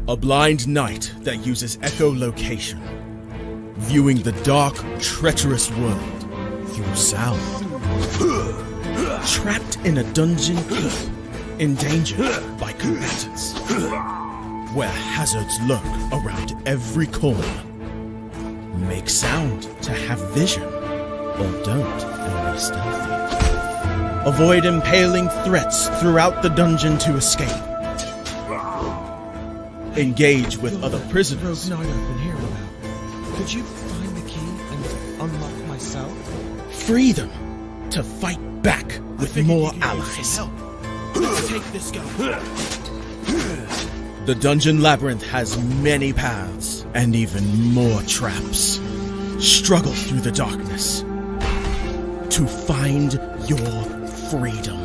A blind knight that uses echolocation, viewing the dark, treacherous world through sound. Trapped in a dungeon, endangered by combatants, where hazards lurk around every corner. Make sound to have vision, or don't and be stealthy. Avoid impaling threats throughout the dungeon to escape. Engage with other prisoners. Rogue Knight I've been hearing about. Could you find the key and unlock my cell? Free them to fight back with more allies. Let's take this guy. The Dungeon Labyrinth has many paths and even more traps. Struggle through the darkness to find your freedom.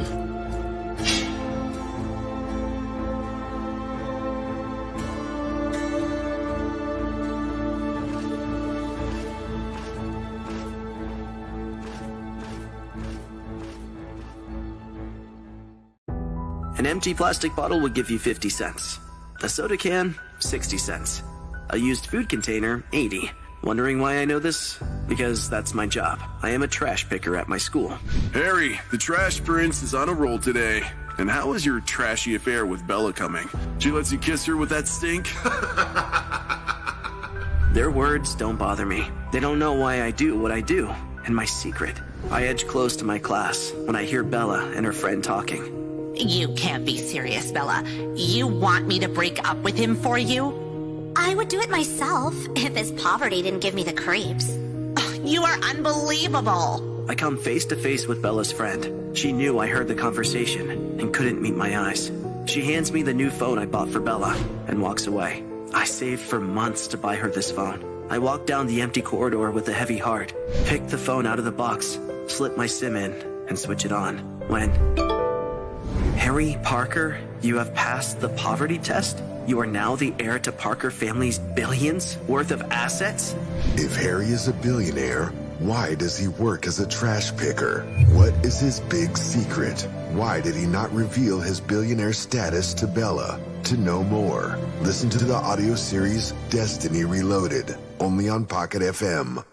An empty plastic bottle would give you 50 cents. A soda can, 60 cents. A used food container, 80. Wondering why I know this? Because that's my job. I am a trash picker at my school. Harry, the trash prince is on a roll today. And how is your trashy affair with Bella coming? She lets you kiss her with that stink? Their words don't bother me. They don't know why I do what I do. And my secret. I edge close to my class when I hear Bella and her friend talking. You can't be serious, Bella. You want me to break up with him for you? I would do it myself if his poverty didn't give me the creeps. You are unbelievable. I come face to face with Bella's friend. She knew I heard the conversation and couldn't meet my eyes. She hands me the new phone I bought for Bella and walks away. I saved for months to buy her this phone. I walk down the empty corridor with a heavy heart, pick the phone out of the box, slip my SIM in, and switch it on. When... Harry Parker, you have passed the poverty test? You are now the heir to Parker family's billions worth of assets? If Harry is a billionaire, why does he work as a trash picker? What is his big secret? Why did he not reveal his billionaire status to Bella? To know more, listen to the audio series Destiny Reloaded, only on Pocket FM.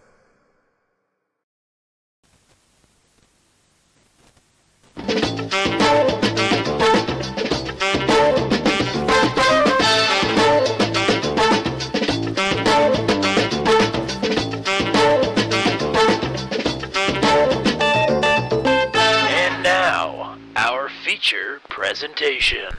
Presentation.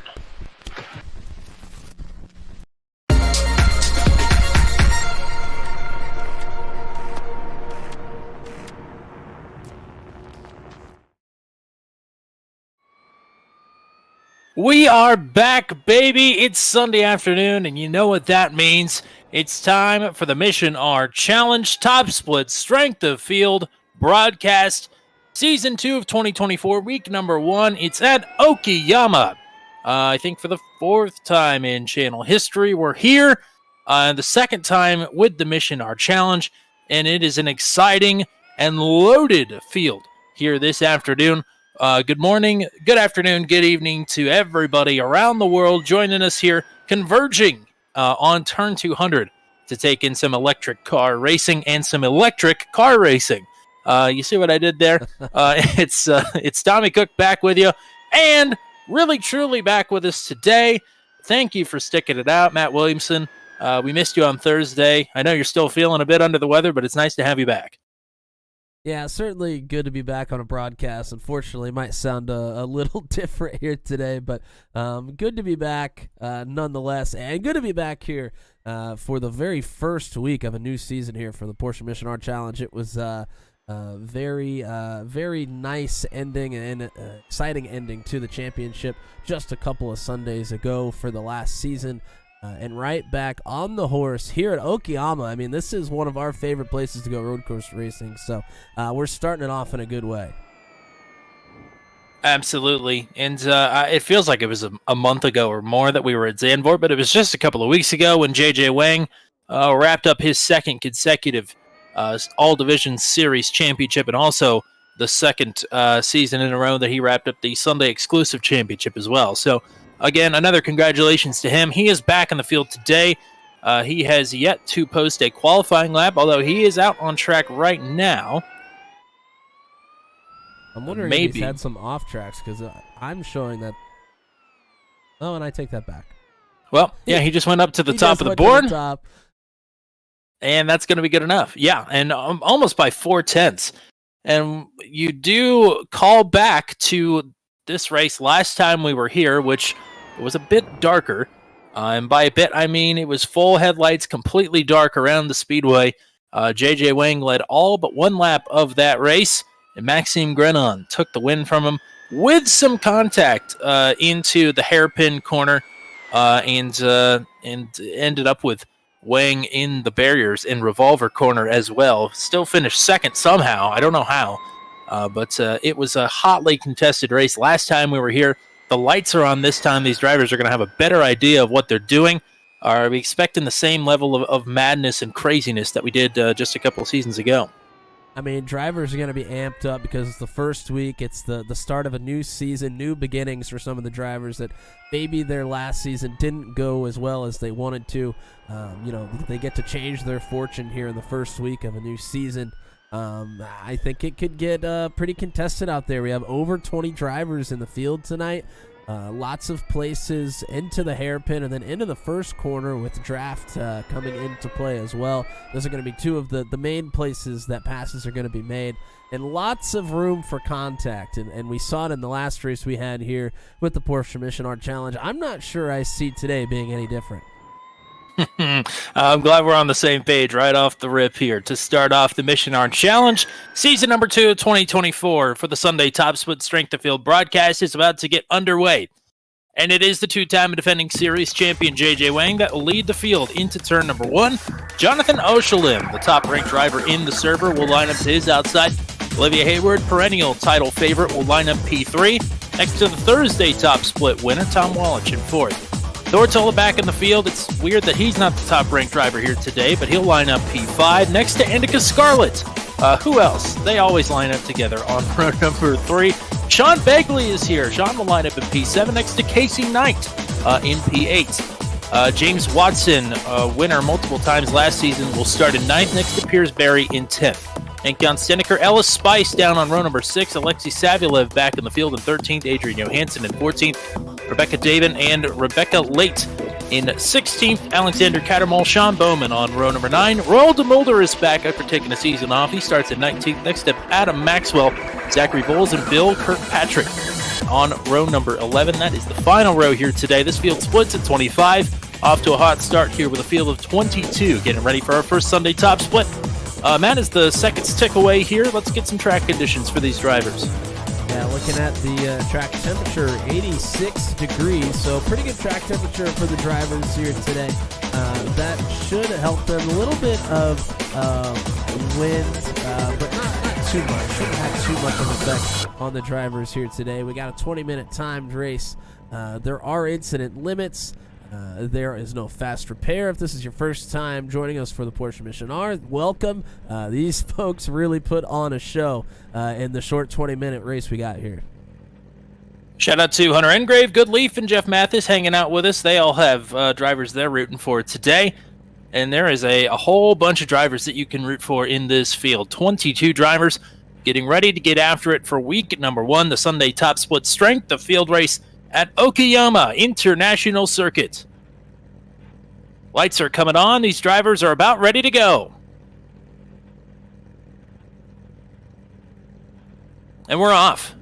We are back, baby. It's Sunday afternoon, and you know what that means. It's time for the Mission R Challenge Top Split Strength of Field broadcast. Season 2 of 2024, week number 1. It's at Okayama. I think for the 4th time in channel history, we're here. The 2nd time with the Mission R Challenge, and it is an exciting and loaded field here this afternoon. Good morning, good afternoon, good evening to everybody around the world joining us here, converging on Turn 200 to take in some electric car racing and some electric car racing. You see what I did there? It's Tommy Cook back with you, and really truly back with us today. Thank you for sticking it out, Matt Williamson. We missed you on Thursday. I know you're still feeling a bit under the weather, but it's nice to have you back. Yeah, certainly good to be back on a broadcast. Unfortunately, it might sound a little different here today, but good to be back nonetheless, and good to be back here for the very first week of a new season here for the Porsche Mission Art Challenge. It was very nice ending and exciting ending to the championship just a couple of Sundays ago for the last season. And right back on the horse here at Okayama. I mean, this is one of our favorite places to go road course racing, so we're starting it off in a good way. Absolutely. And it feels like it was a month ago or more that we were at Zandvoort, but it was just a couple of weeks ago when JJ Wang wrapped up his second consecutive All-Division Series championship, and also the second season in a row that he wrapped up the Sunday exclusive championship as well. So, again, another congratulations to him. He is back in the field today. He has yet to post a qualifying lap, although he is out on track right now. I'm wondering if he's had some off tracks, because I'm showing that. Oh, and I take that back. Well, yeah, he just went up to the top of the board. And that's going to be good enough. Yeah, and almost by 0.4. And you do call back to this race last time we were here, which was a bit darker. And by a bit, I mean it was full headlights, completely dark around the speedway. JJ Wang led all but one lap of that race, and Maxime Grenon took the win from him with some contact into the hairpin corner, and ended up with Wang in the barriers in revolver corner as well. Still finished second somehow. I don't know how. But it was a hotly contested race last time we were here. The lights are on this time. These drivers are going to have a better idea of what they're doing. Are we expecting the same level of madness and craziness that we did just a couple of seasons ago? I mean, drivers are going to be amped up because it's the first week. It's the start of a new season, new beginnings for some of the drivers that maybe their last season didn't go as well as they wanted to. They get to change their fortune here in the first week of a new season. I think it could get pretty contested out there. We have over 20 drivers in the field tonight. Lots of places into the hairpin and then into the first corner with draft coming into play as well. Those are going to be two of the main places that passes are going to be made. And lots of room for contact. And we saw it in the last race we had here with the Porsche Mission Art Challenge. I'm not sure I see today being any different. I'm glad we're on the same page right off the rip here to start off the Mission Art Challenge. Season number 2 of 2024 for the Sunday Top Split Strength of Field broadcast is about to get underway. And it is the two-time defending series champion JJ Wang that will lead the field into turn number 1. Jonathan Oshalim, the top-ranked driver in the server, will line up to his outside. Olivia Hayward, perennial title favorite, will line up P3. Next to the Thursday Top Split winner, Tom Wallich in 4th. Thortola back in the field. It's weird that he's not the top-ranked driver here today, but he'll line up P5 next to Indica Scarlett. Who else? They always line up together on row number 3. Sean Begley is here. Sean will line up in P7 next to Casey Knight in P8. James Watson, winner multiple times last season, will start in 9th next to Piers Berry in 10th. And Jan Steneker, Ellis Spice down on row number 6. Alexei Savilev back in the field in 13th. Adrian Johansson in 14th. Rebecca Davin and Rebecca Late in 16th. Alexander Cattermole, Sean Bowman on row number 9. Royal DeMulder is back after taking a season off. He starts at 19th. Next to Adam Maxwell, Zachary Bowles, and Bill Kirkpatrick on row number 11. That is the final row here today. This field splits at 25. Off to a hot start here with a field of 22. Getting ready for our first Sunday Top Split. Matt, as the seconds tick away here, let's get some track conditions for these drivers. Yeah, looking at the track temperature, 86 degrees, so pretty good track temperature for the drivers here today. That should help them. A little bit of wind, but not too much. Shouldn't have too much of an effect on the drivers here today. We got a 20-minute timed race. There are incident limits. There is no fast repair. If this is your first time joining us for the Porsche Mission R, welcome. These folks really put on a show in the short 20-minute race we got here. Shout out to Hunter Engrave, Good Leaf, and Jeff Mathis hanging out with us. They all have drivers they're rooting for today. And there is a whole bunch of drivers that you can root for in this field. 22 drivers getting ready to get after it for week number 1, the Sunday Top Split Strength, the field race at Okayama International Circuit. Lights are coming on. These drivers are about ready to go. And we're off.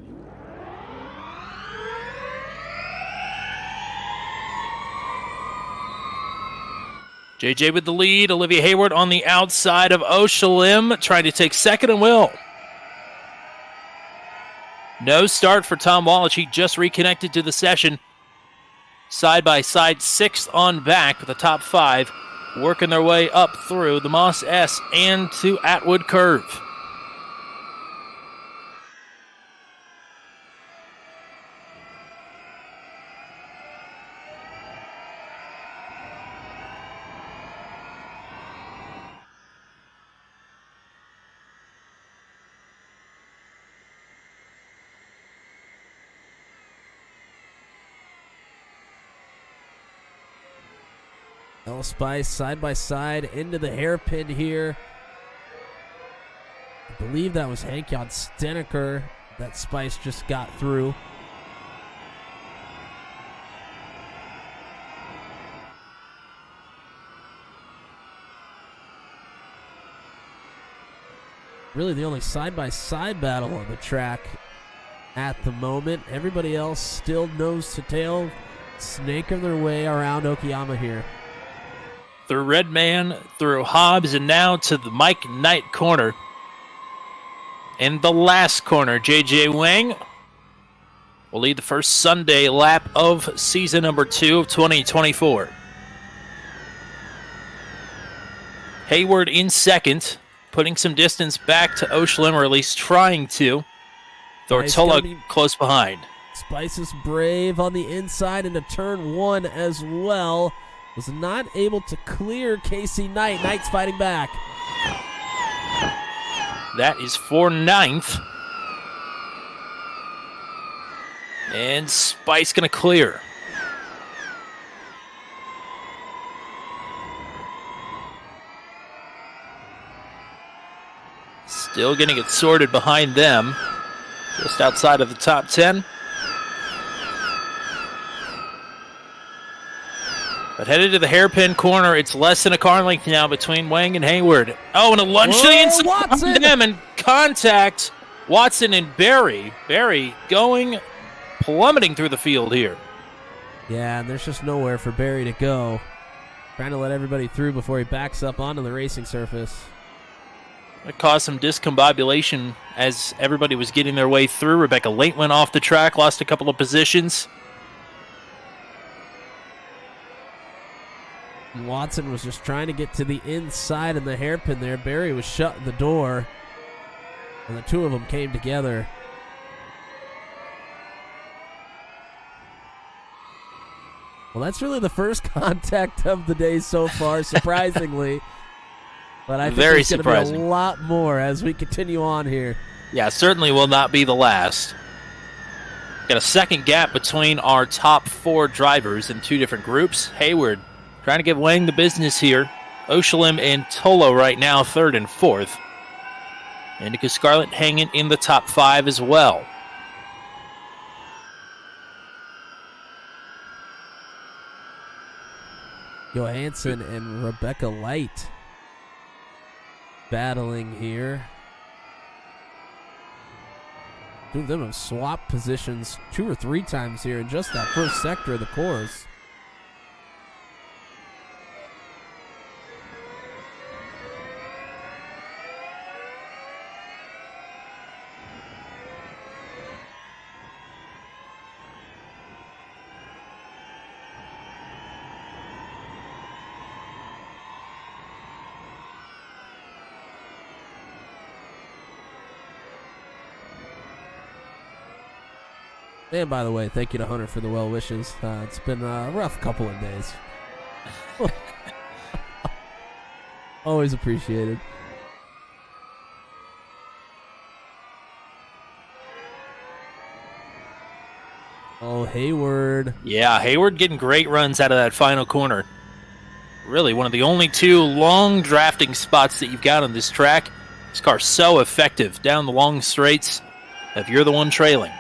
JJ with the lead. Olivia Hayward on the outside of Oshalim, trying to take second and will. No start for Tom Wallich. He just reconnected to the session. Side by side, sixth on back with the top five, working their way up through the Moss S and to Atwood Curve. Ella Spice side by side into the hairpin here. I believe that was Hank-Jan Steneker that Spice just got through. Really the only side-by-side battle on the track at the moment. Everybody else still nose to tail, snaking their way around Okayama here. Through Redman, through Hobbs, and now to the Mike Knight corner. In the last corner, JJ Wang will lead the first Sunday lap of season number 2 of 2024. Hayward in second, putting some distance back to Oshalim, or at least trying to. Thortola close behind. Spice is brave on the inside into turn 1 as well. Was not able to clear Casey Knight. Knight's fighting back. That is for 9th. And Spice going to clear. Still getting it sorted behind them. Just outside of the top 10. But headed to the hairpin corner, it's less than a car length now between Wang and Hayward. Oh, and a lunge to the inside Watson! them and contact. Watson and Barry. Barry plummeting through the field here. Yeah, and there's just nowhere for Barry to go. Trying to let everybody through before he backs up onto the racing surface. It caused some discombobulation as everybody was getting their way through. Rebecca Late went off the track, lost a couple of positions. Watson was just trying to get to the inside and the hairpin there. Barry was shutting the door, and the two of them came together. Well, that's really the first contact of the day so far, surprisingly. But I think there's going to be a lot more as we continue on here. Yeah, certainly will not be the last. Got a second gap between our top 4 drivers in 2 different groups. Hayward trying to give Wang the business here. Oshalim and Tolo right now 3rd and 4th. Indica Scarlet hanging in the top 5 as well. Johansson and Rebecca Light battling here. Two of them have swapped positions 2 or 3 times here in just that first sector of the course. And by the way, thank you to Hunter for the well wishes. It's been a rough couple of days. Always appreciated. Oh, Hayward. Yeah, Hayward getting great runs out of that final corner. Really one of the only 2 long drafting spots that you've got on this track. This car's so effective down the long straights if you're the one trailing.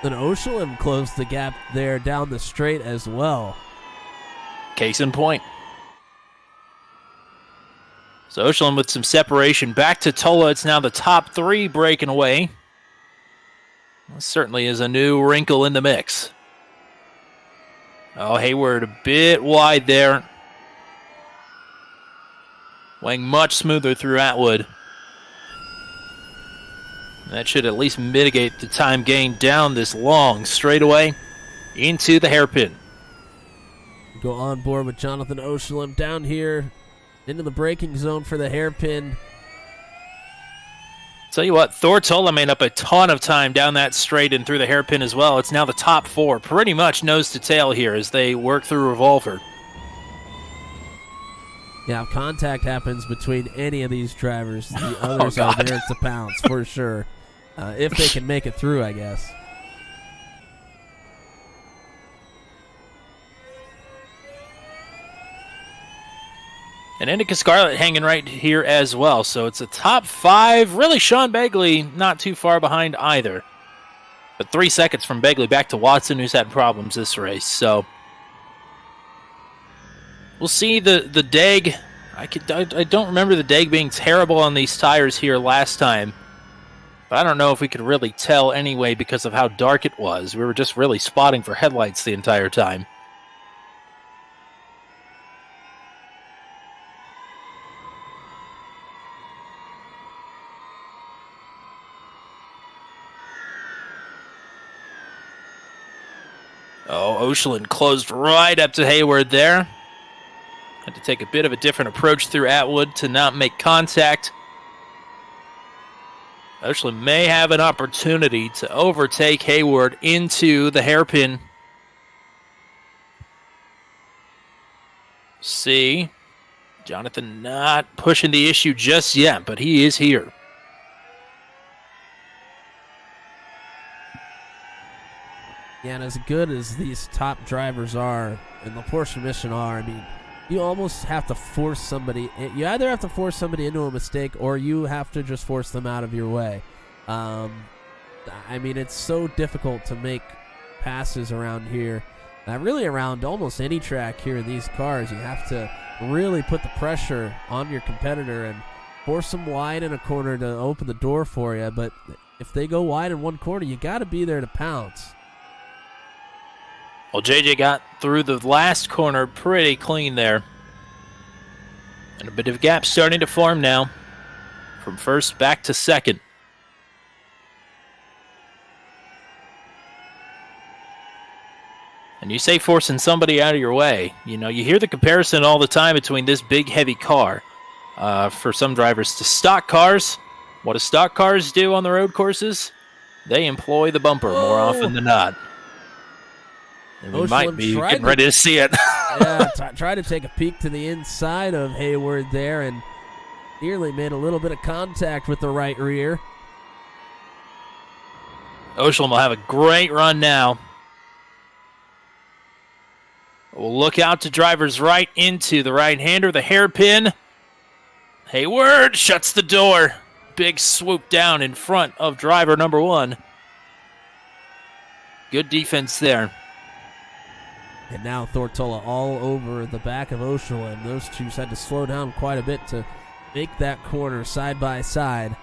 Then Oshalim closed the gap there down the straight as well. Case in point. So Oshland with some separation. Back to Tola. It's now the top 3 breaking away. This certainly is a new wrinkle in the mix. Oh, Hayward a bit wide there. Wang much smoother through Atwood. That should at least mitigate the time gain down this long straightaway into the hairpin. Go on board with Jonathan Oshland down here into the braking zone for the hairpin. Tell you what, Thor Tola made up a ton of time down that straight and through the hairpin as well. It's now the top 4, pretty much nose to tail here as they work through Revolver. Yeah, if contact happens between any of these drivers, the others are there to pounce for sure. If they can make it through, I guess. And Indica Scarlet hanging right here as well. So it's a top 5. Really, Sean Begley not too far behind either. But 3 seconds from Begley back to Watson, who's had problems this race. So we'll see the Deg. I don't remember the Deg being terrible on these tires here last time. But I don't know if we could really tell anyway because of how dark it was. We were just really spotting for headlights the entire time. Oh, Oshland closed right up to Hayward there. Had to take a bit of a different approach through Atwood to not make contact. Oshland may have an opportunity to overtake Hayward into the hairpin. See, Jonathan not pushing the issue just yet, but he is here. Yeah, and as good as these top drivers are, and the Porsche Mission are, I mean, you almost have to force somebody. You either have to force somebody into a mistake, or you have to just force them out of your way. I mean, it's so difficult to make passes around here. Really around almost any track here in these cars. You have to really put the pressure on your competitor and force them wide in a corner to open the door for you. But if they go wide in one corner, you got to be there to pounce. Well, JJ got through the last corner pretty clean there. And a bit of gap starting to form now. From first back to second. And you say forcing somebody out of your way. You know, you hear the comparison all the time between this big, heavy car for some drivers to stock cars. What do stock cars do on the road courses? They employ the bumper more often than not. And we might be getting ready to see it. Yeah, try to take a peek to the inside of Hayward there and nearly made a little bit of contact with the right rear. Oshland will have a great run now. We'll look out to drivers right into the right-hander, the hairpin. Hayward shuts the door. Big swoop down in front of driver number 1. Good defense there. And now Thortola all over the back of Oshland. Those two had to slow down quite a bit to make that corner side by side.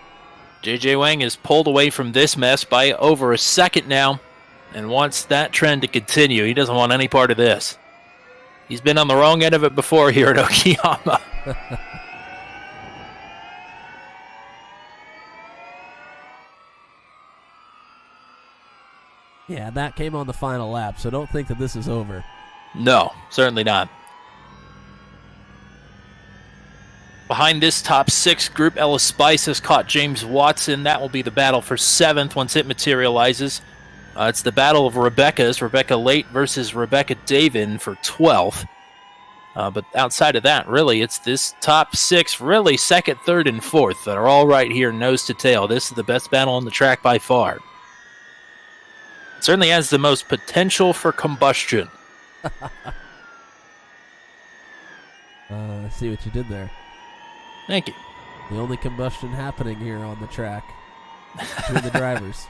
JJ Wang is pulled away from this mess by over a second now and wants that trend to continue. He doesn't want any part of this. He's been on the wrong end of it before here at Okayama. Yeah, that came on the final lap, so don't think that this is over. No, certainly not. Behind this top 6 group, Ella Spice has caught James Watson. That will be the battle for 7th once it materializes. It's the battle of Rebecca's. Rebecca Late versus Rebecca Davin for 12th. But outside of that, really, it's this top 6, really 2nd, 3rd, and 4th that are all right here nose to tail. This is the best battle on the track by far. It certainly has the most potential for combustion. I see what you did there. Thank you. The only combustion happening here on the track between the drivers.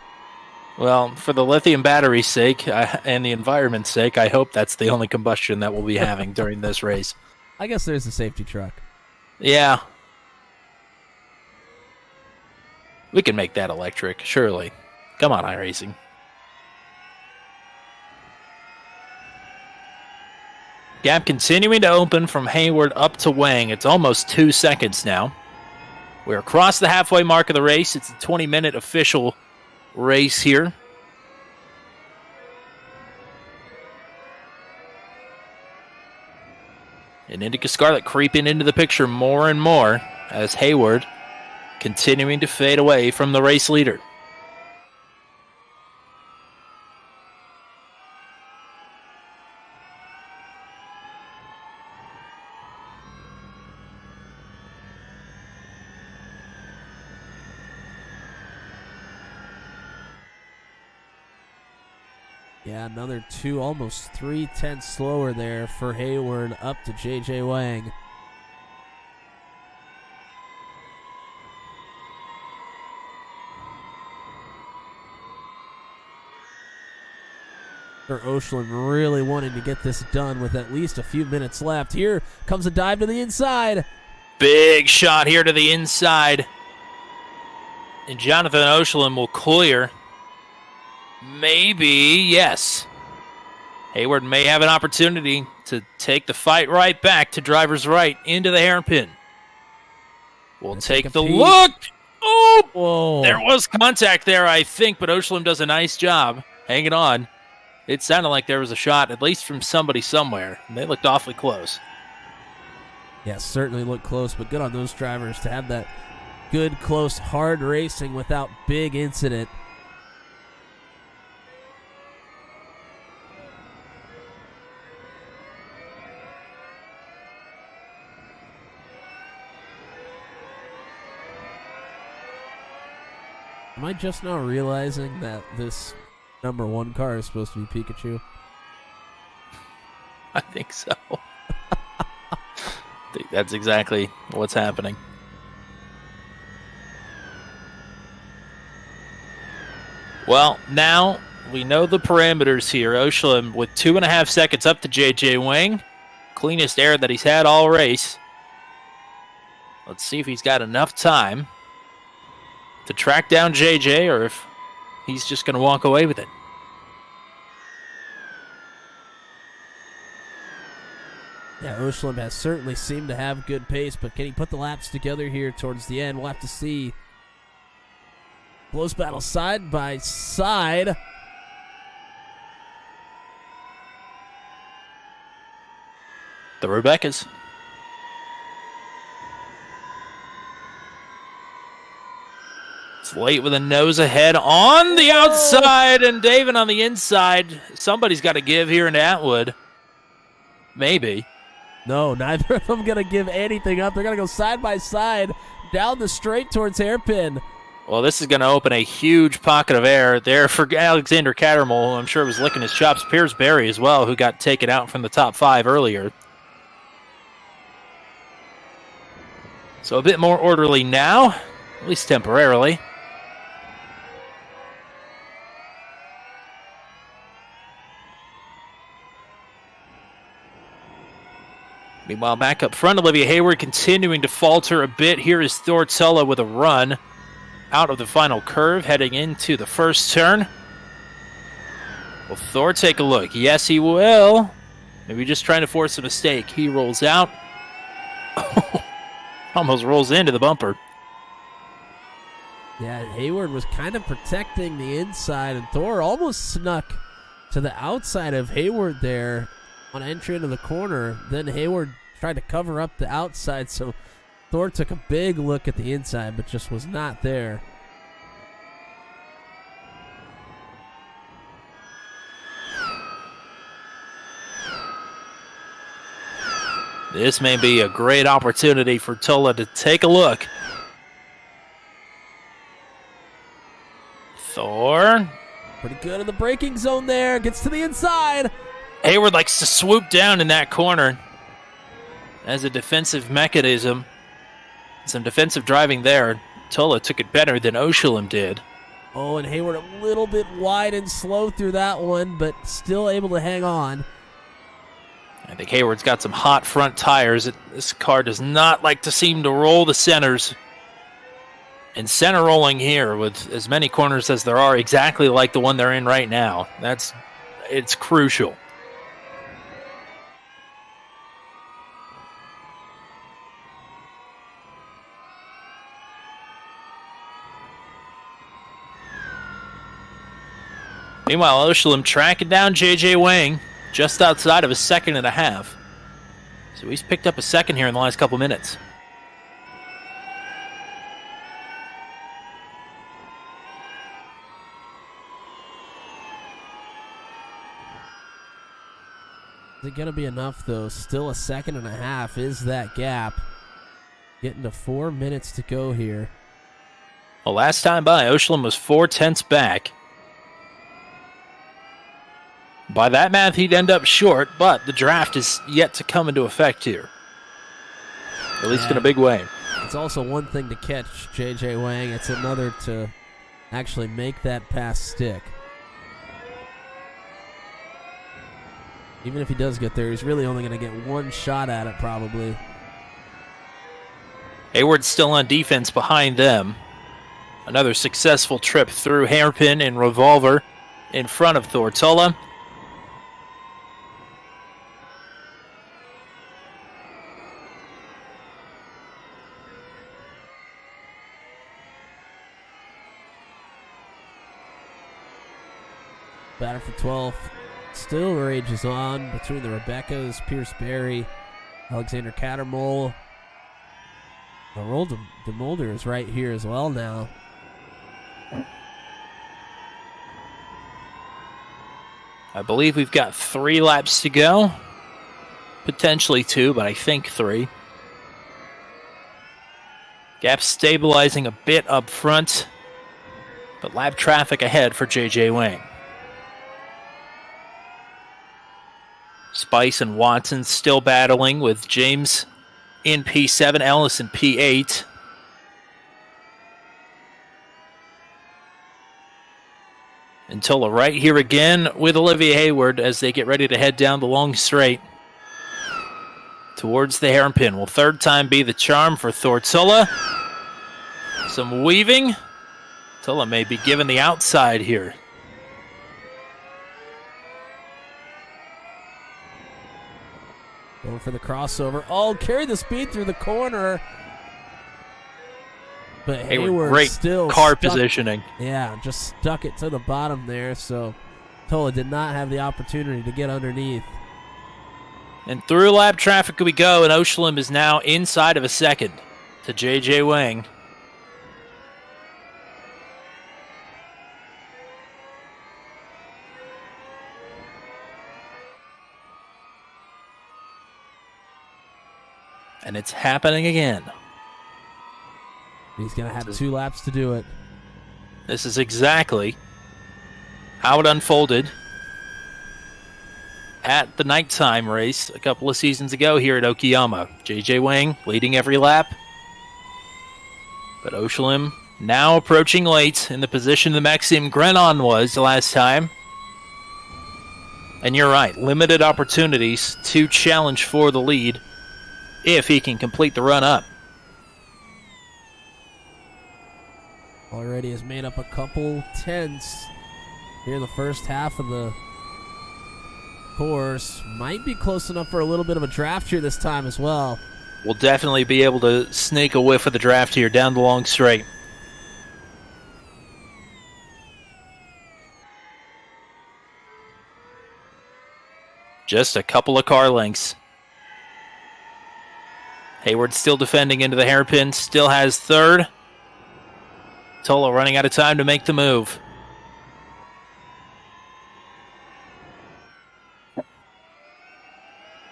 Well, for the lithium battery's sake and the environment's sake, I hope that's the only combustion that we'll be having during this race. I guess there's a safety truck. Yeah. We can make that electric, surely. Come on, iRacing. Gap continuing to open from Hayward up to Wang. It's almost 2 seconds now. We're across the halfway mark of the race. It's a 20-minute official race here. And Indica Scarlet creeping into the picture more and more as Hayward continuing to fade away from the race leader. Yeah, another 2, almost 3/10 slower there for Hayward up to JJ Wang. Oshland really wanting to get this done with at least a few minutes left. Here comes a dive to the inside. Big shot here to the inside. And Jonathan Oshland will clear. Maybe, yes. Hayward may have an opportunity to take the fight right back to driver's right into the hairpin. We'll take the look. Oh, whoa. There was contact there, I think, but Oshland does a nice job hanging on. It sounded like there was a shot, at least from somebody somewhere, and they looked awfully close. Yeah, certainly looked close, but good on those drivers to have that good, close, hard racing without big incident. Am I just now realizing that this number 1 car is supposed to be Pikachu? I think so. I think that's exactly what's happening. Well, now we know the parameters here. Oshland with 2.5 seconds up to JJ Wang. Cleanest air that he's had all race. Let's see if he's got enough time to track down JJ or if he's just going to walk away with it. Yeah, Oshland has certainly seemed to have good pace, but can he put the laps together here towards the end? We'll have to see. Close battle side by side. The Rebecca's. It's late with a nose ahead on the outside and David on the inside. Somebody's got to give here in Atwood. Maybe. No, neither of them going to give anything up. They're going to go side by side down the straight towards hairpin. Well, this is going to open a huge pocket of air there for Alexander Cattermole, who I'm sure was licking his chops. Piers Berry as well, who got taken out from the top 5 earlier. So a bit more orderly now, at least temporarily. Meanwhile, back up front, Olivia Hayward continuing to falter a bit. Here is Thor Tulla with a run out of the final curve, heading into the first turn. Will Thor take a look? Yes, he will. Maybe just trying to force a mistake. He rolls out. Almost rolls into the bumper. Yeah, Hayward was kind of protecting the inside, and Thor almost snuck to the outside of Hayward there on entry into the corner. Then Hayward tried to cover up the outside, so Thor took a big look at the inside, but just was not there. This may be a great opportunity for Tulla to take a look. Thor. Pretty good in the braking zone there. Gets to the inside. Hayward likes to swoop down in that corner as a defensive mechanism. Some defensive driving there. Tulla took it better than Oshland did. Oh, and Hayward a little bit wide and slow through that one, but still able to hang on. I think Hayward's got some hot front tires. This car does not like to seem to roll the centers And center rolling here with as many corners as there are, exactly like the one they're in right now. It's crucial. Meanwhile, Oshalem tracking down J.J. Wang just outside of a second and a half. So he's picked up a second here in the last couple minutes. Is it going to be enough, though? Still a second and a half is that gap. Getting to 4 minutes to go here. Well, last time by, Oshalem was 4/10 back. By that math, he'd end up short, but the draft is yet to come into effect here. At least in a big way. It's also one thing to catch J.J. Wang. It's another to actually make that pass stick. Even if he does get there, he's really only going to get one shot at it, probably. Hayward's still on defense behind them. Another successful trip through Hairpin and Revolver in front of Thortola. Batter for 12th. Still rages on between the Rebeccas, Pierce Berry, Alexander Cattermole. Roll DeMolder is right here as well now. I believe we've got 3 laps to go. Potentially 2, but I think 3. Gap stabilizing a bit up front, but lap traffic ahead for J.J. Wang. Spice and Watson still battling with James in P7, Ellis in P8. Until right here again with Olivia Hayward as they get ready to head down the long straight towards the hairpin. Will third time be the charm for Thortola? Some weaving. Thortola may be given the outside here. Going for the crossover. Oh, carry the speed through the corner. But Hayward great still car stuck, positioning. Yeah, just stuck it to the bottom there, so Tola did not have the opportunity to get underneath. And through lap traffic we go, and Oshalem is now inside of a second to J.J. Wang. And it's happening again. He's going to have 2 laps to do it. This is exactly how it unfolded at the nighttime race a couple of seasons ago here at Okayama. J.J. Wang leading every lap. But Oshalem now approaching late in the position that Maxime Grenon was the last time. And you're right, limited opportunities to challenge for the lead if he can complete the run up. Already has made up a couple tenths here in the first half of the course. Might be close enough for a little bit of a draft here this time as well. We'll definitely be able to sneak a whiff of the draft here down the long straight. Just a couple of car lengths. Hayward still defending into the hairpin, still has third. Tola running out of time to make the move.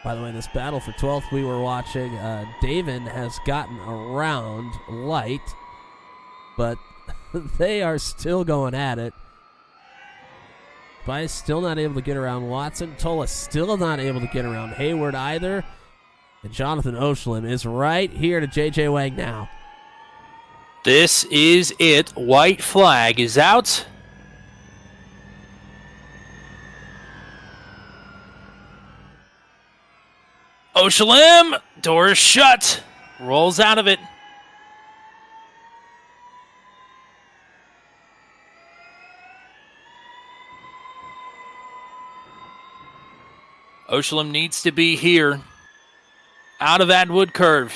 By the way, this battle for 12th we were watching, Davin has gotten around light, but they are still going at it. Spice still not able to get around Watson. Tola still not able to get around Hayward either. And Jonathan Oshalem is right here to J.J. Wang now. This is it. White flag is out. Oshalem, door is shut. Rolls out of it. Oshlem needs to be here. Out of that wood curve.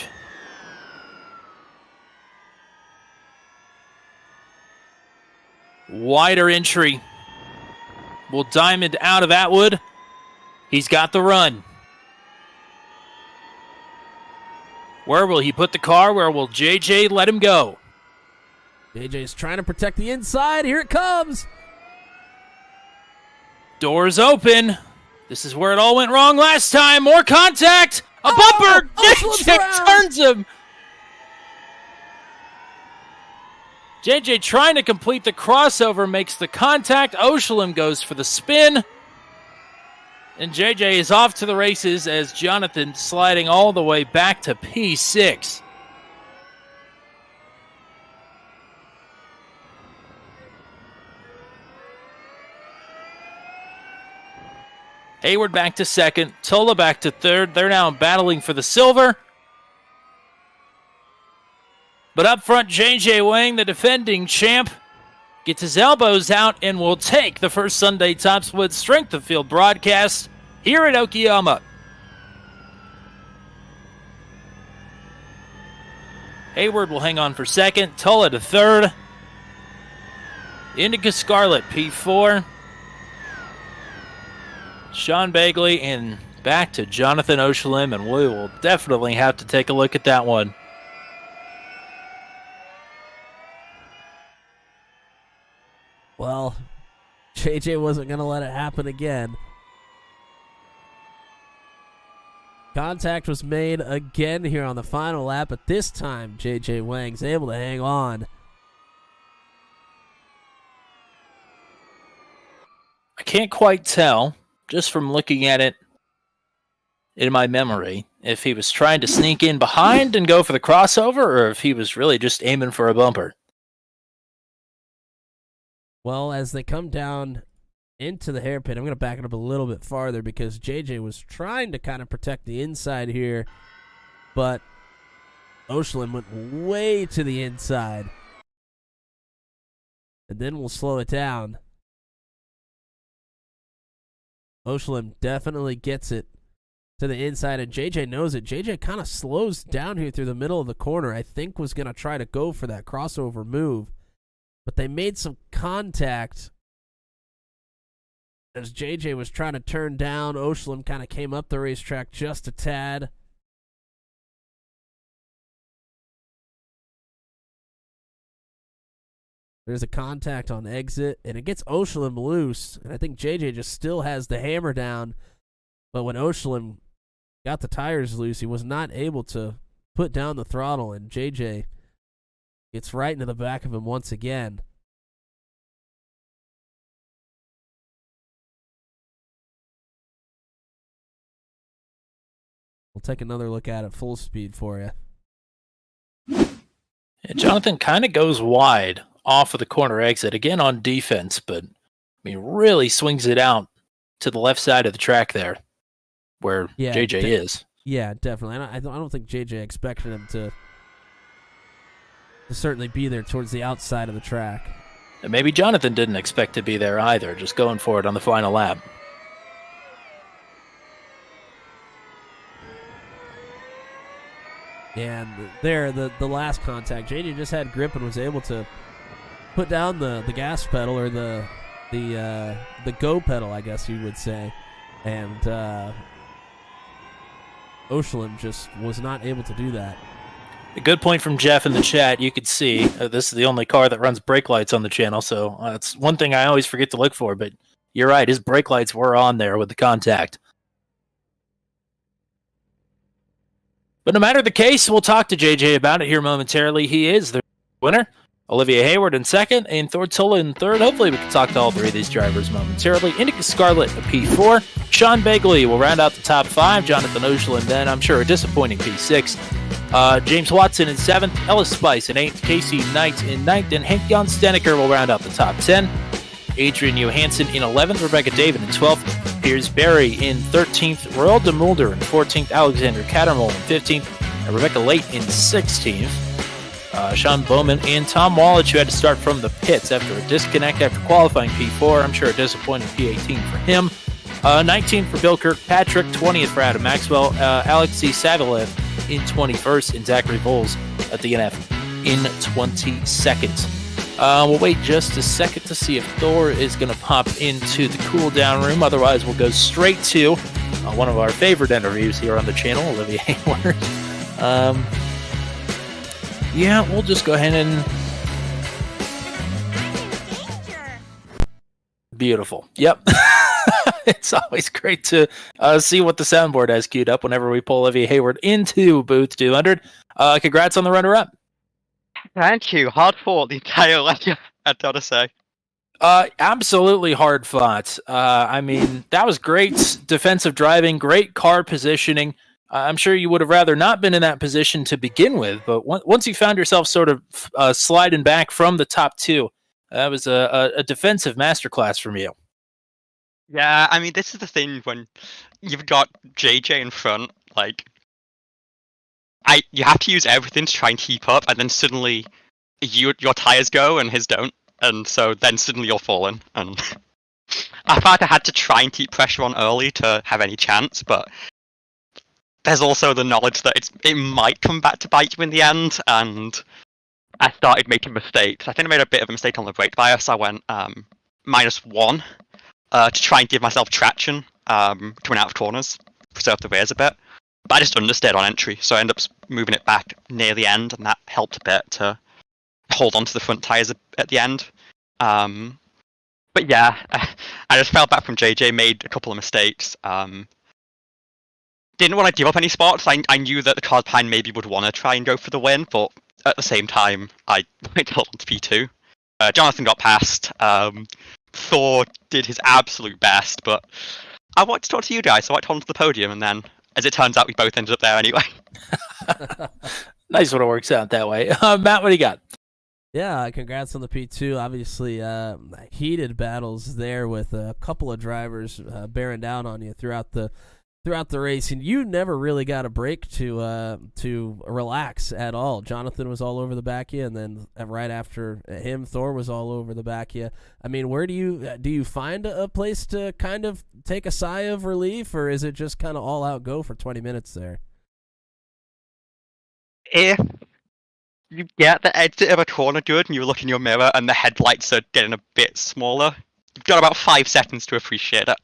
Wider entry. Will Diamond out of Atwood. He's got the run. Where will he put the car? Where will JJ let him go? JJ's trying to protect the inside. Here it comes. Doors open. This is where it all went wrong last time. More contact. A bumper. JJ turns him. JJ trying to complete the crossover, makes the contact. Oshlem goes for the spin. And JJ is off to the races as Jonathan sliding all the way back to P6. Hayward back to second. Tola back to third. They're now battling for the silver. But up front, JJ Wang, the defending champ, gets his elbows out and will take the first Sunday Top Split Strength of Field broadcast here at Okayama. Hayward will hang on for second. Tola to third. Indica Scarlet, P4. Sean Bagley and back to Jonathan Oshlem, and we will definitely have to take a look at that one. Well, JJ wasn't going to let it happen again. Contact was made again here on the final lap, but this time JJ Wang's able to hang on. I can't quite tell, just from looking at it in my memory, if he was trying to sneak in behind and go for the crossover, or if he was really just aiming for a bumper. Well, as they come down into the hairpin, I'm going to back it up a little bit farther because JJ was trying to kind of protect the inside here, but Oshlem went way to the inside. And then we'll slow it down. Oshlem definitely gets it to the inside, and JJ knows it. JJ kind of slows down here through the middle of the corner. I think was going to try to go for that crossover move. But they made some contact as JJ was trying to turn down. Oshlem kind of came up the racetrack just a tad. There's a contact on exit, and it gets Oshlem loose. And I think JJ just still has the hammer down. But when Oshlem got the tires loose, he was not able to put down the throttle, and JJ gets right into the back of him once again. We'll take another look at it full speed for you. And Jonathan kind of goes wide off of the corner exit, again on defense, but really swings it out to the left side of the track there, where JJ is. Yeah, definitely. I don't think JJ expected him to certainly be there towards the outside of the track. And maybe Jonathan didn't expect to be there either, just going for it on the final lap. And there, the last contact, JJ just had grip and was able to put down the gas pedal, or the go pedal, I guess you would say. And Oshlem just was not able to do that. A good point from Jeff in the chat. You could see this is the only car that runs brake lights on the channel, so it's one thing I always forget to look for, but you're right, his brake lights were on there with the contact. But no matter the case, we'll talk to JJ about it here momentarily. He is the winner. Olivia Hayward in second, and Thor Tola in third. Hopefully we can talk to all three of these drivers momentarily. Indica Scarlet, a P4. Sean Bagley will round out the top 5. Jonathan Oshlem then, I'm sure, a disappointing P6. James Watson in 7th. Ellis Spice in 8th. Casey Knight in 9th. And Hank Jan Steneker will round out the top 10. Adrian Johansson in 11th. Rebecca David in 12th. Piers Berry in 13th. Royal de Mulder in 14th. Alexander Cattermole in 15th. And Rebecca Late in 16th. Sean Bowman and Tom Wallich, who had to start from the pits after a disconnect after qualifying P4. I'm sure a disappointing P18 for him. 19th for Bill Kirkpatrick, 20th for Adam Maxwell, Alexei Savilev in 21st, and Zachary Voles at the DNF in 22nd. We'll wait just a second to see if Thor is going to pop into the cool-down room. Otherwise, we'll go straight to one of our favorite interviews here on the channel, Olivia Hayward. Yeah, we'll just go ahead and... Beautiful. Yep. It's always great to see what the soundboard has queued up whenever we pull Olivia Hayward into booth 200. Congrats on the runner-up. Thank you. Hard fought the entire lecture, I'd got to say. Absolutely hard fought. I mean, that was great defensive driving, great car positioning. I'm sure you would have rather not been in that position to begin with, but once you found yourself sort of sliding back from the top two, that was a defensive masterclass from you. Yeah, I mean, this is the thing when you've got JJ in front, like, you have to use everything to try and keep up, and then suddenly your tires go and his don't, and so then suddenly you're falling. And I thought I had to try and keep pressure on early to have any chance, but there's also the knowledge that it might come back to bite you in the end, and I started making mistakes. I think I made a bit of a mistake on the brake bias. I went -1 to try and give myself traction coming out of corners, preserve the rears a bit. But I just understeered on entry, so I ended up moving it back near the end, and that helped a bit to hold on to the front tyres at the end. But yeah, I just fell back from JJ, made a couple of mistakes. Didn't want to give up any spots. I knew that the cars behind maybe would want to try and go for the win, but at the same time, I held on to P2. Jonathan got past. Thor did his absolute best, but I wanted to talk to you guys, so I went on to the podium, and then, as it turns out, we both ended up there anyway. Nice when it works out that way. Matt, what do you got? Yeah, congrats on the P2. Obviously, heated battles there with a couple of drivers bearing down on you throughout the race, and you never really got a break to relax at all. Jonathan was all over the back of you, and then right after him, Thor was all over the back of you. I mean, where do you find a place to kind of take a sigh of relief, or is it just kind of all out go for 20 minutes there? If you get the exit of a corner good, and you look in your mirror, and the headlights are getting a bit smaller, you've got about 5 seconds to appreciate it.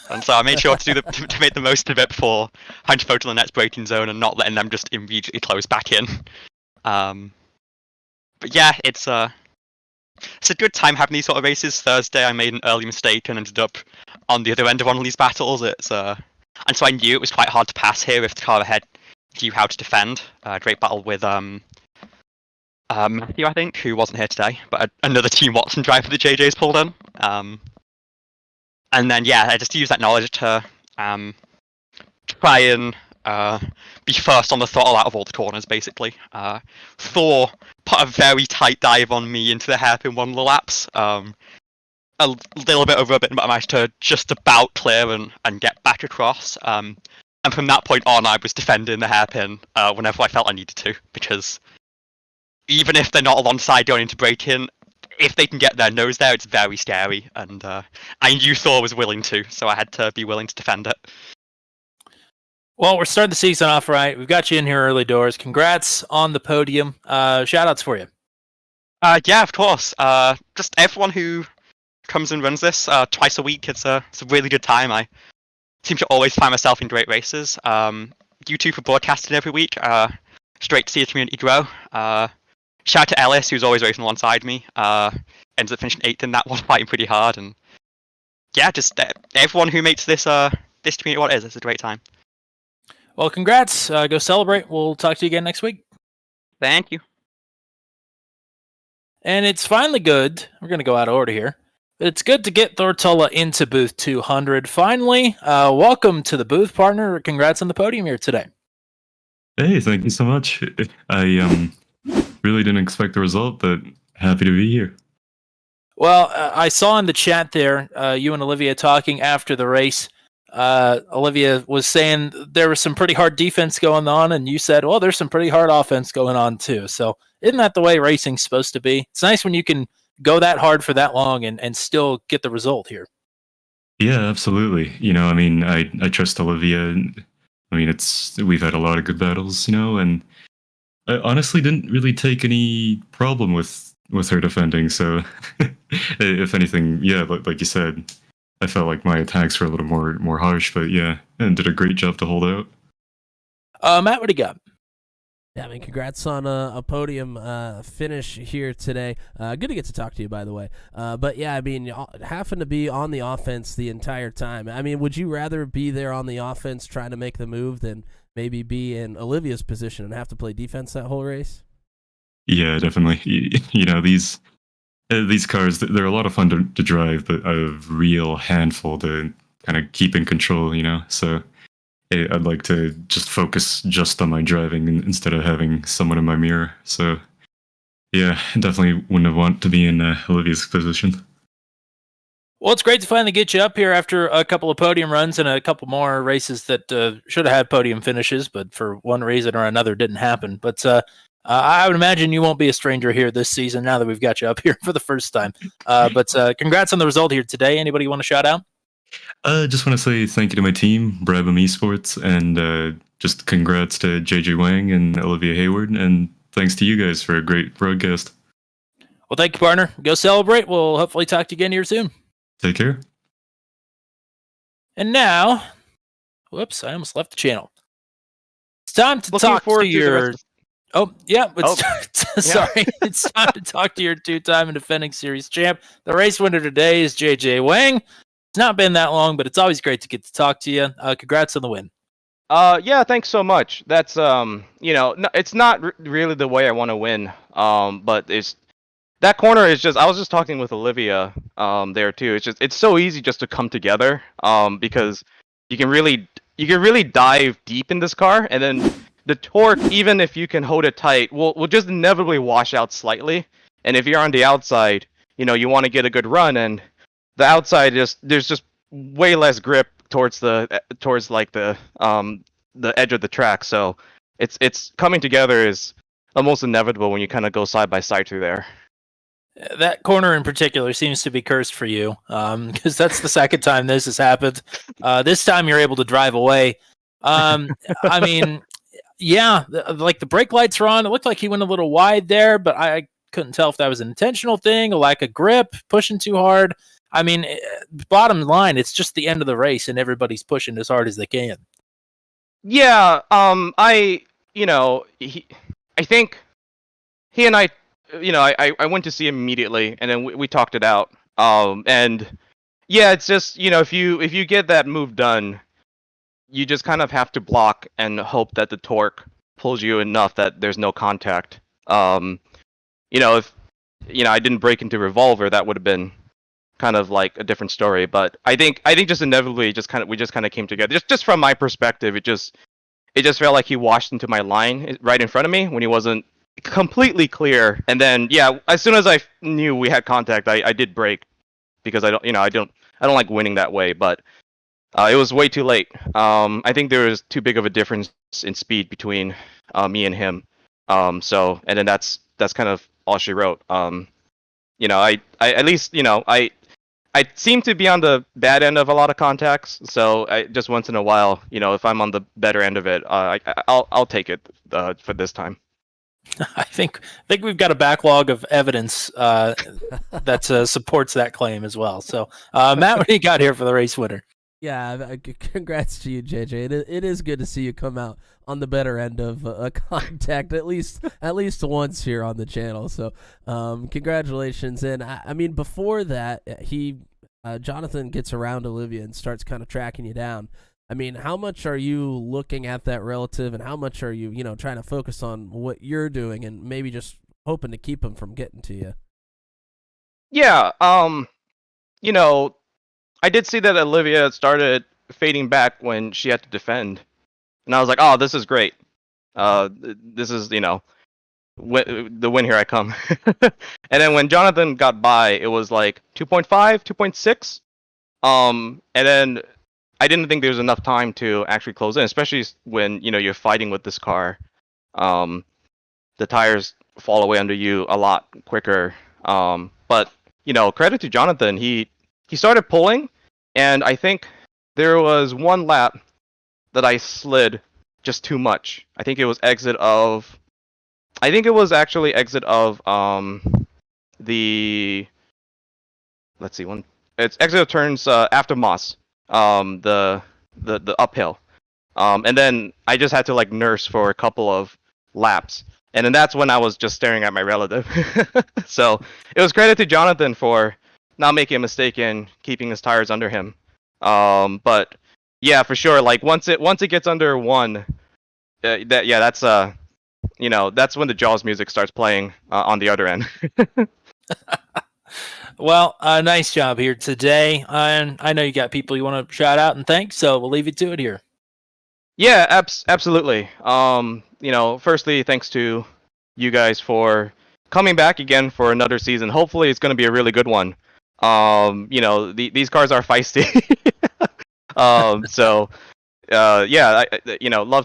And so I made sure to make the most of it before having to focus on the next braking zone and not letting them just immediately close back in. But yeah, it's a good time having these sort of races. Thursday I made an early mistake and ended up on the other end of one of these battles. And so I knew it was quite hard to pass here if the car ahead knew how to defend. Great battle with Matthew, I think, who wasn't here today, but another Team Watson driver that JJ's pulled in. And then, yeah, I just used that knowledge to try and be first on the throttle out of all the corners, basically. Thor put a very tight dive on me into the hairpin one of the laps. A little bit over a bit, but I managed to just about clear and get back across. And from that point on, I was defending the hairpin whenever I felt I needed to, because even if they're not alongside going into braking, if they can get their nose there, it's very scary, and I knew Thor was willing to, so I had to be willing to defend it. Well, we're starting the season off right. We've got you in here early doors. Congrats on the podium. Shout-outs for you. Yeah, of course. Just everyone who comes and runs this twice a week, it's a really good time. I seem to always find myself in great races. You two for broadcasting every week. It's great to see the community grow. Shout out to Ellis, who's always racing alongside me. Ends up finishing 8th in that one, fighting pretty hard. And yeah, just everyone who makes this community what it is. It's a great time. Well, congrats. Go celebrate. We'll talk to you again next week. Thank you. And it's finally good. We're going to go out of order here. It's good to get Thortula into booth 200. Finally, welcome to the booth, partner. Congrats on the podium here today. Hey, thank you so much. I really didn't expect the result, but happy to be here. Well, I saw in the chat there you and Olivia talking after the race. Olivia was saying there was some pretty hard defense going on, and you said, well, there's some pretty hard offense going on too. So isn't that the way racing's supposed to be? It's nice when you can go that hard for that long and still get the result here. Yeah, absolutely. You know, I mean, I trust Olivia. I mean, we've had a lot of good battles, you know, and I honestly didn't really take any problem with her defending. So, if anything, yeah, like you said, I felt like my attacks were a little more harsh, but yeah, and did a great job to hold out. Matt, what do you got? Yeah, I mean, congrats on a podium finish here today. Good to get to talk to you, by the way. But yeah, I mean, having to be on the offense the entire time. I mean, would you rather be there on the offense trying to make the move than maybe be in Olivia's position and have to play defense that whole race? Yeah, definitely. You know, these cars, they're a lot of fun to drive, but a real handful to kind of keep in control, you know? So I'd like to just focus just on my driving instead of having someone in my mirror. So yeah, definitely wouldn't have wanted to be in Olivia's position. Well, it's great to finally get you up here after a couple of podium runs and a couple more races that should have had podium finishes, but for one reason or another didn't happen. But I would imagine you won't be a stranger here this season now that we've got you up here for the first time. But congrats on the result here today. Anybody you want to shout out? Just want to say thank you to my team, Brabham Esports, and just congrats to JJ Wang and Olivia Hayward, and thanks to you guys for a great broadcast. Well, thank you, partner. Go celebrate. We'll hopefully talk to you again here soon. Take care. And now, whoops, I almost left the channel. It's time to Looking talk forward to to the your. rest Oh, yeah. It's, Yeah. sorry. It's time to talk to your two-time and defending series champ. The race winner today is JJ Wang. It's not been that long, but it's always great to get to talk to you. Congrats on the win. Yeah, thanks so much. That's you know, it's not really the way I want to win. But it's that corner is just. I was just talking with Olivia there too. It's so easy just to come together because you can really dive deep in this car, and then the torque, even if you can hold it tight, will just inevitably wash out slightly. And if you're on the outside, you know, you want to get a good run, and the outside there's just way less grip towards like the edge of the track. So it's coming together is almost inevitable when you kind of go side by side through there. That corner in particular seems to be cursed for you because that's the second time this has happened. This time you're able to drive away. I mean, yeah, like the brake lights were on. It looked like he went a little wide there, but I couldn't tell if that was an intentional thing, a lack of grip, pushing too hard. I mean, bottom line, it's just the end of the race, and everybody's pushing as hard as they can. Yeah, I think he and I went to see him immediately, and then we talked it out. And yeah, it's just, if you get that move done, you just kind of have to block and hope that the torque pulls you enough that there's no contact. If I didn't break into revolver, that would have been kind of like a different story. But I think just inevitably, we just kind of came together. Just from my perspective, it just felt like he washed into my line right in front of me when he wasn't completely clear. And then as soon as I knew we had contact, I did brake because I don't like winning that way. But it was way too late. I think there was too big of a difference in speed between me and him. And then that's kind of all she wrote. I seem to be on the bad end of a lot of contacts, so just once in a while, if I'm on the better end of it, I'll take it for this time. I think we've got a backlog of evidence that supports that claim as well. So, Matt, what do you got here for the race winner? Yeah, congrats to you, JJ. It is good to see you come out on the better end of a contact at least once here on the channel. So, congratulations. And I mean, before that, Jonathan gets around Olivia and starts kind of tracking you down. I mean, how much are you looking at that relative, and how much are you, trying to focus on what you're doing and maybe just hoping to keep him from getting to you? Yeah, I did see that Olivia started fading back when she had to defend, and I was like, "Oh, this is great. This is the win, here I come." And then when Jonathan got by, it was like 2.5, 2.6. And then I didn't think there was enough time to actually close in, especially when you're fighting with this car. The tires fall away under you a lot quicker. But credit to Jonathan, he started pulling, and I think there was one lap that I slid just too much. I think it was actually exit of the, let's see, it's exit of turns after Moss, the uphill, and then I just had to like nurse for a couple of laps, and then that's when I was just staring at my relative. So it was credit to Jonathan for not making a mistake in keeping his tires under him. But yeah, for sure, like once it gets under one, that's that's when the Jaws music starts playing on the other end. Well, nice job here today. And I know you got people you want to shout out and thank, so we'll leave you to it here. Yeah, absolutely. Firstly, thanks to you guys for coming back again for another season. Hopefully, it's going to be a really good one. These cars are feisty. Love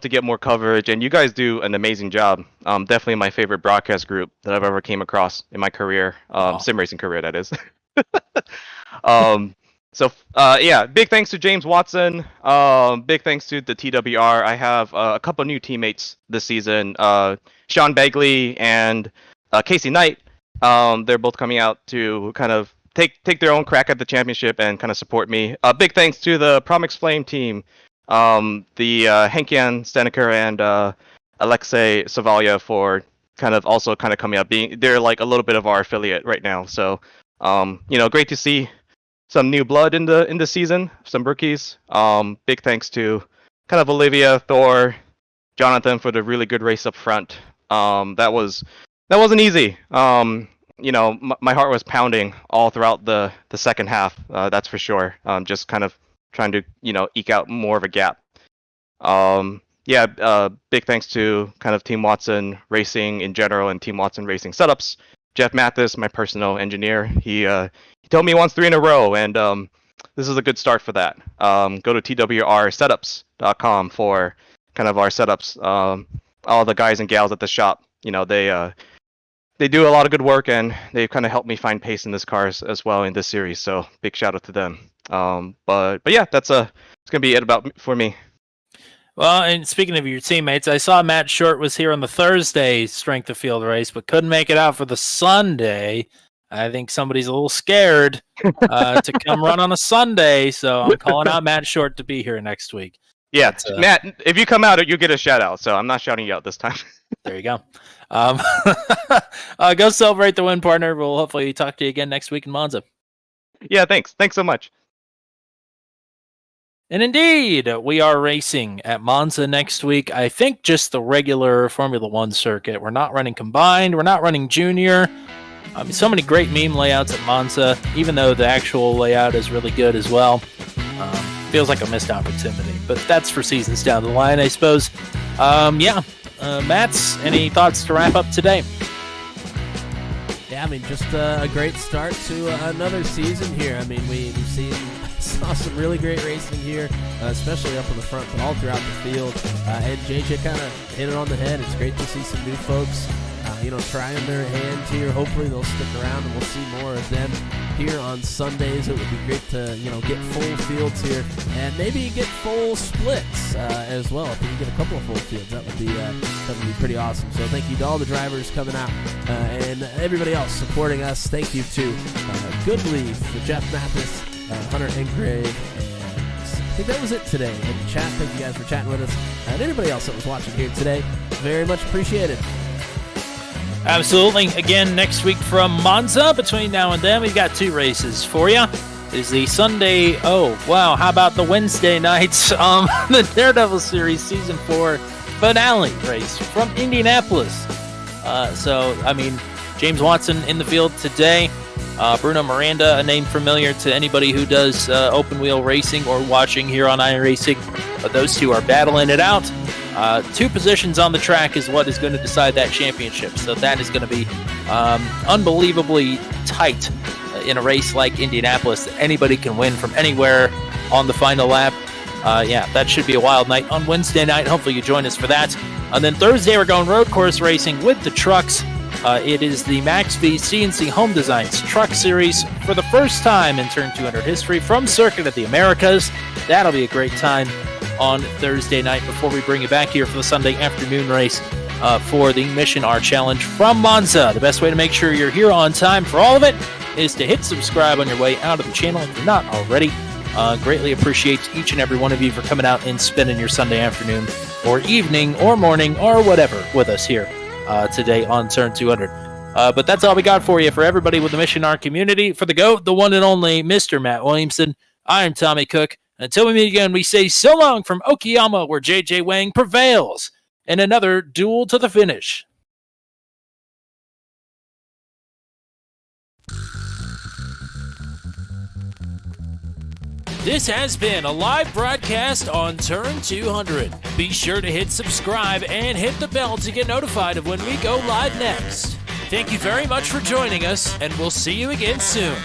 to get more coverage, and you guys do an amazing job. Definitely my favorite broadcast group that I've ever came across in my career, sim racing career, that is. Big thanks to James Watson. Big thanks to the TWR. I have a couple new teammates this season, Sean Begley and Casey Knight. They're both coming out to kind of take their own crack at the championship and kind of support me. Big thanks to the Promix Flame team, the Henkian Staneker and Alexei Savalia for kind of coming out. They're like a little bit of our affiliate right now. So great to see some new blood in the season, some rookies. Big thanks to kind of Olivia, Thor, Jonathan for the really good race up front. That wasn't easy. My heart was pounding all throughout the second half. That's for sure. Just kind of trying to eke out more of a gap. Big thanks to kind of Team Watson Racing in general and Team Watson Racing Setups. Jeff Mathis, my personal engineer, he told me he wants 3 in a row, and this is a good start for that. Go to twrsetups.com for kind of our setups. All the guys and gals at the shop, they do a lot of good work, and they've kind of helped me find pace in this cars as well in this series. So big shout out to them. But yeah, it's gonna be it for me. Well, and speaking of your teammates, I saw Matt Short was here on the Thursday strength of field race, but couldn't make it out for the Sunday. I think somebody's a little scared to come run on a Sunday, so I'm calling out Matt Short to be here next week. Yeah, Matt, if you come out, you get a shout out. So I'm not shouting you out this time. There you go. Go celebrate the win, partner. We'll hopefully talk to you again next week in Monza. Yeah, thanks. Thanks so much. And indeed, we are racing at Monza next week. I think just the regular Formula One circuit. We're not running combined. We're not running junior. So many great meme layouts at Monza, even though the actual layout is really good as well. Feels like a missed opportunity, but that's for seasons down the line, I suppose. Matt's, any thoughts to wrap up today? Yeah, just a great start to another season here. We saw some really great racing here, especially up on the front, but all throughout the field. And JJ kind of hit it on the head. It's great to see some new folks, trying their hand here. Hopefully they'll stick around, and we'll see more of them here on Sundays. It would be great to, get full fields here, and maybe get full splits as well. If we can get a couple of full fields, that would be pretty awesome. So thank you to all the drivers coming out and everybody else supporting us. Thank you to Goodleaf, Jeff Mathis, Hunter Engrave, and I think that was it today. And chat, thank you guys for chatting with us, and anybody else that was watching here today, very much appreciated. Absolutely. Again, next week from Monza. Between now and then, we've got 2 races for you. There's the Sunday. Oh, wow. How about the Wednesday nights? The Daredevil Series Season 4 finale race from Indianapolis. James Watson in the field today. Bruno Miranda, a name familiar to anybody who does open wheel racing or watching here on iRacing. But those two are battling it out. 2 positions on the track is what is going to decide that championship. So that is going to be unbelievably tight in a race like Indianapolis. Anybody can win from anywhere on the final lap. That should be a wild night on Wednesday night. Hopefully you join us for that. And then Thursday we're going road course racing with the trucks. It is the Max V CNC Home Designs Truck Series for the first time in Turn 200 history from Circuit of the Americas. That'll be a great time on Thursday night before we bring you back here for the Sunday afternoon race for the Mission R Challenge from Monza. The best way to make sure you're here on time for all of it is to hit subscribe on your way out of the channel if you're not already. Greatly appreciate each and every one of you for coming out and spending your Sunday afternoon or evening or morning or whatever with us here today on Turn 200. But that's all we got for you. For everybody with the Mission R community, for the GOAT, the one and only Mr. Matt Williamson, I'm Tommy Cook. Until we meet again, we say so long from Okayama, where JJ Wang prevails in another duel to the finish. This has been a live broadcast on Turn 200. Be sure to hit subscribe and hit the bell to get notified of when we go live next. Thank you very much for joining us, and we'll see you again soon.